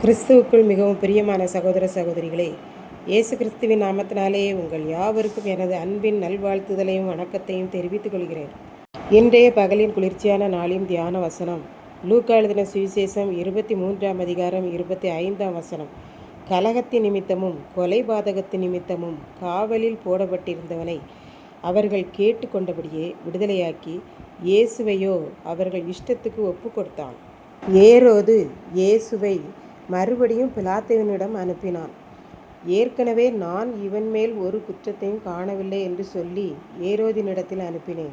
கிறிஸ்துவுக்குள் மிகவும் பிரியமான சகோதர சகோதரிகளே, இயேசு கிறிஸ்துவின் நாமத்தினாலே உங்கள் யாவருக்கும் எனது அன்பின் நல்வாழ்த்துதலையும் வணக்கத்தையும் தெரிவித்துக் கொள்கிறேன். இன்றைய பகலின் குளிர்ச்சியான நாளின் தியான வசனம் லூக்கா எழுதின சுவிசேஷம் 23ஆம் அதிகாரம் 25ஆம் வசனம். கலகத்தின் நிமித்தமும் கொலைபாதகத்தின் நிமித்தமும் காவலில் போடப்பட்டிருந்தவனை அவர்கள் கேட்டுக்கொண்டபடியே விடுதலையாக்கி இயேசுவையோ அவர்கள் இஷ்டத்துக்கு ஒப்பு கொடுத்தான். ஏரோது இயேசுவை மறுபடியும் பிலாத்துவினிடம் அனுப்பினான். ஏற்கனவே நான் இவன் மேல் ஒரு குற்றத்தையும் காணவில்லை என்று சொல்லி ஏரோதினிடத்தில் அனுப்பினேன்.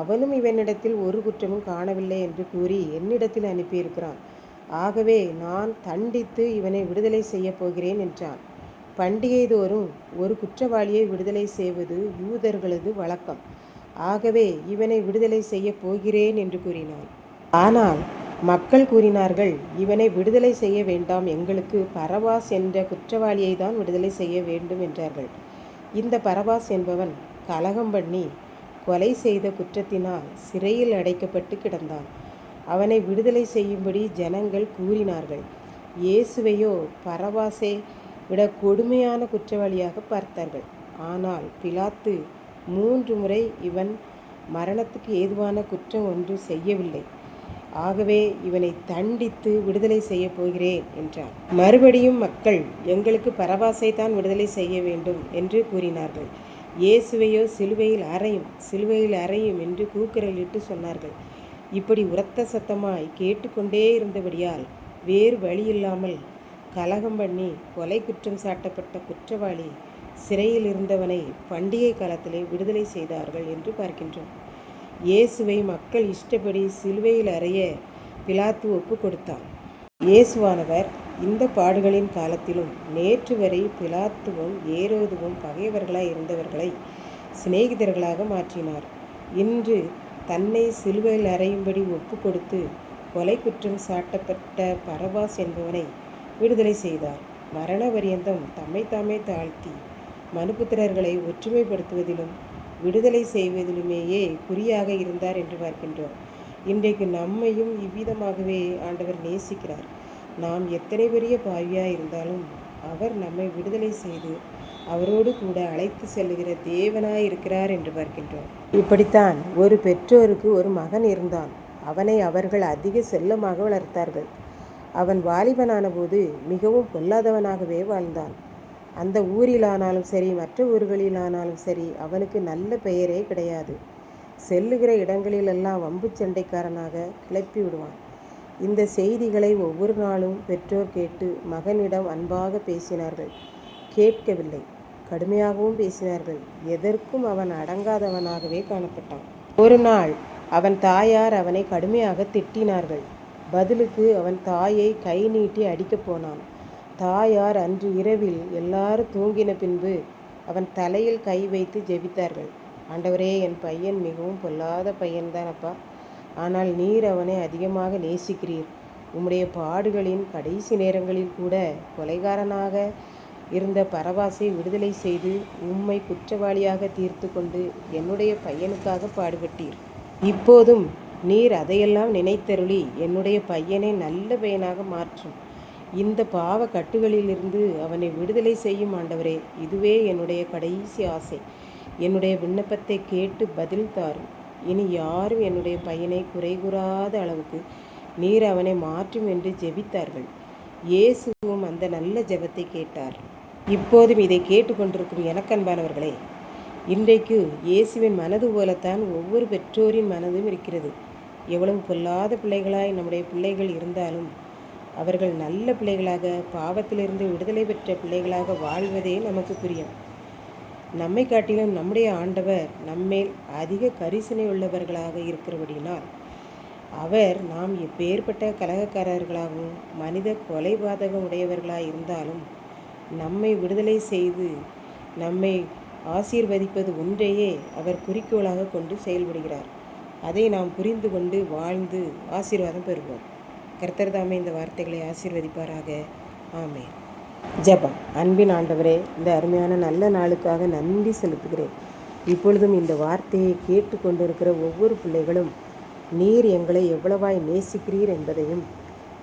அவனும் இவனிடத்தில் ஒரு குற்றமும் காணவில்லை என்று கூறி என்னிடத்தில் அனுப்பியிருக்கிறான். ஆகவே நான் தண்டித்து இவனை விடுதலை செய்ய போகிறேன் என்றான். பண்டிகை தோறும் ஒரு குற்றவாளியை விடுதலை செய்வது யூதர்களது வழக்கம். ஆகவே இவனை விடுதலை செய்ய போகிறேன் என்று கூறினான். ஆனால் மக்கள் கூறினார்கள், இவனை விடுதலை செய்ய வேண்டாம், எங்களுக்கு பரபாஸ் என்ற குற்றவாளியை தான் விடுதலை செய்ய வேண்டும் என்றார்கள். இந்த பரபாஸ் என்பவன் கலகம் பண்ணி கொலை செய்த குற்றத்தினால் சிறையில் அடைக்கப்பட்டு கிடந்தான். அவனை விடுதலை செய்யும்படி ஜனங்கள் கூறினார்கள். இயேசுவையோ பரபாசை விட கொடுமையான குற்றவாளியாக பார்த்தார்கள். ஆனால் பிலாத்து 3 முறை இவன் மரணத்துக்கு ஏதுவான குற்றம் ஒன்றும் செய்யவில்லை, ஆகவே இவனை தண்டித்து விடுதலை செய்ய போகிறேன் என்றார். மறுபடியும் மக்கள், எங்களுக்கு பரபாசை தான் விடுதலை செய்ய வேண்டும் என்று கூறினார்கள். இயேசுவையோ சிலுவையில் அறையும் என்று கூக்குரலிட்டு சொன்னார்கள். இப்படி உரத்த சத்தமாய் கேட்டுக்கொண்டே இருந்தபடியால் வேறு வழியில்லாமல் கலகம் பண்ணி கொலை குற்றம் சாட்டப்பட்ட குற்றவாளி சிறையில் இருந்தவனை பண்டிகை காலத்திலே விடுதலை செய்தார்கள் என்று பார்க்கின்றோம். இயேசுவை மக்கள் இஷ்டப்படி சிலுவையில் அறைய பிலாத்து ஒப்பு கொடுத்தான். இயேசுவானவர் இந்த பாடுகளின் காலத்திலும் நேற்று வரை பிலாத்துவும் ஏரோதுவும் பகைவர்களாய் இருந்தவர்களை சிநேகிதர்களாக மாற்றினார். இன்று தன்னை சிலுவையில் அறையும்படி ஒப்பு கொடுத்து கொலை குற்றம் சாட்டப்பட்ட பரபாஸ் என்பவனை விடுதலை செய்தார். மரண பரியந்தம் தம்மை தாமே தாழ்த்தி மனுபுத்திரர்களை ஒற்றுமைப்படுத்துவதிலும் விடுதலை செய்வதிலுமேயே குறியாக இருந்தார் என்று பார்க்கின்றோம். இன்றைக்கு நம்மையும் இவ்விதமாகவே ஆண்டவர் நேசிக்கிறார். நாம் எத்தனை பெரிய பாவியாக இருந்தாலும் அவர் நம்மை விடுதலை செய்து அவரோடு கூட அழைத்து செல்லுகிற தேவனாய் இருக்கிறார் என்று பார்க்கின்றோம். இப்படித்தான் ஒரு பெற்றோருக்கு ஒரு மகன் இருந்தான். அவனை அவர்கள் அதிக செல்லமாக வளர்த்தார்கள். அவன் வாலிபனான போது மிகவும் பொல்லாதவனாகவே வாழ்ந்தான். அந்த ஊரிலானாலும் சரி, மற்ற ஊர்களிலானாலும் சரி, அவனுக்கு நல்ல பெயரே கிடையாது. செல்லுகிற இடங்களிலெல்லாம் வம்பு சண்டைக்காரனாக கிளப்பி விடுவான். இந்த செய்திகளை ஒவ்வொரு நாளும் பெற்றோர் கேட்டு மகனிடம் அன்பாக பேசினார்கள். கேட்கவில்லை, கடுமையாகவும் பேசினார்கள். எதற்கும் அவன் அடங்காதவனாகவே காணப்பட்டான். ஒரு நாள் அவன் தாயார் அவனை கடுமையாக திட்டினார்கள். பதிலுக்கு அவன் தாயை கை நீட்டி அடிக்கப் போனான். தாயார் அன்று இரவில் எல்லாரும் தூங்கின பின்பு அவன் தலையில் கை வைத்து ஜெபித்தார்கள். ஆண்டவரே, என் பையன் மிகவும் பொல்லாத பையன்தான் அப்பா. ஆனால் நீர் அவனை அதிகமாக நேசிக்கிறீர். உம்முடைய பாடுகளின் கடைசி நேரங்களில் கூட கொலைகாரனாக இருந்த பரபாசை விடுதலை செய்து உம்மை குற்றவாளியாக தீர்த்து கொண்டு என்னுடைய பையனுக்காக பாடுபட்டீர். இப்போதும் நீர் அதையெல்லாம் நினைத்தருளி என்னுடைய பையனை நல்ல பையனாக மாற்றும். இந்த பாவ கட்டுகளிலிருந்து அவனை விடுதலை செய்யும் ஆண்டவரே. இதுவே என்னுடைய கடைசி ஆசை. என்னுடைய விண்ணப்பத்தை கேட்டு பதில் தாரும். இனி யாரும் என்னுடைய பையனை குறை கூறாத அளவுக்கு நீர் அவனை மாற்றும் என்று ஜெபித்தார்கள். இயேசுவும் அந்த நல்ல ஜெபத்தை கேட்டார். இப்போதும் இதை கேட்டுக்கொண்டிருக்கும் எனக்கன்பானவர்களே, இன்றைக்கு இயேசுவின் மனது போலத்தான் ஒவ்வொரு பெற்றோரின் மனதும் இருக்கிறது. எவ்வளவு பொல்லாத பிள்ளைகளாய் நம்முடைய பிள்ளைகள் இருந்தாலும் அவர்கள் நல்ல பிள்ளைகளாக, பாவத்திலிருந்து விடுதலை பெற்ற பிள்ளைகளாக வாழ்வதே நமக்கு பிரியம். நம்மை காட்டிலும் நம்முடைய ஆண்டவர் நம்மேல் அதிக கரிசனை உள்ளவர்களாக இருக்கிறபடினால் அவர் நாம் எப்பேற்பட்ட கலகக்காரர்களாகவும் மனித கொலைபாதகம் உடையவர்களாக இருந்தாலும் நம்மை விடுதலை செய்து நம்மை ஆசீர்வதிப்பது ஒன்றையே அவர் குறிக்கோளாக கொண்டு செயல்படுகிறார். அதை நாம் புரிந்து கொண்டு வாழ்ந்து ஆசீர்வாதம் பெறுவோம். கர்த்தர் தாமே இந்த வார்த்தைகளை ஆசீர்வதிப்பாராக. ஆமென். ஜெபம். அன்பின் ஆண்டவரே, இந்த அருமையான நல்ல நாளுக்காக நன்றி செலுத்துகிறேன். இப்பொழுதும் இந்த வார்த்தையை கேட்டுக்கொண்டிருக்கிற ஒவ்வொரு பிள்ளைகளும் நீர் எங்களை எவ்வளவாய் நேசிக்கிறீர் என்பதையும்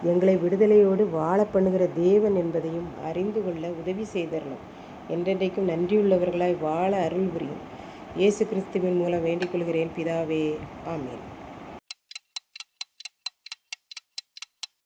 எங்களை விடுதலையோடு வாழ பண்ணுகிற தேவன் என்பதையும் அறிந்து கொள்ள உதவி செய்தரணும். என்றென்றைக்கும் நன்றியுள்ளவர்களாய் வாழ அருள் புரியும். இயேசு கிறிஸ்துவின் மூலம் வேண்டிக் கொள்கிறேன் பிதாவே. ஆமென்.